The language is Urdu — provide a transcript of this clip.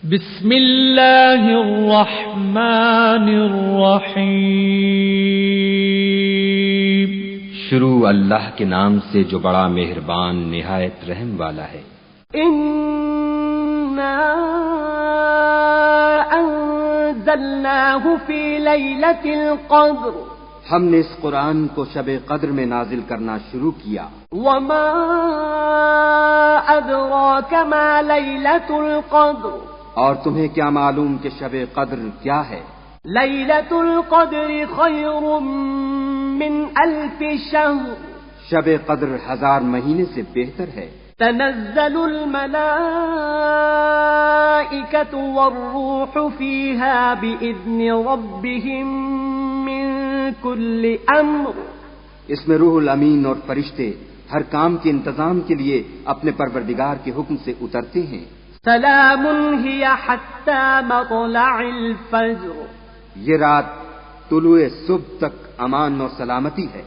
بسم اللہ الرحمن الرحیم۔ شروع اللہ کے نام سے جو بڑا مہربان نہایت رحم والا ہے۔ انا انزلناہ فی لیلۃ القدر، ہم نے اس قرآن کو شب قدر میں نازل کرنا شروع کیا۔ وما ادراک ما لیلۃ القدر، اور تمہیں کیا معلوم کہ شب قدر کیا ہے؟ لیلۃ القدر خیر من الف شہر، شب قدر 1000 مہینے سے بہتر ہے۔ تنزل الملائکۃ والروح فیہا بإذن ربہم من کل امر، اس میں روح الامین اور فرشتے ہر کام کے انتظام کے لیے اپنے پروردگار کے حکم سے اترتے ہیں۔ سلام ہی حتی مطلع الفجر، یہ رات طلوع صبح تک امان اور سلامتی ہے۔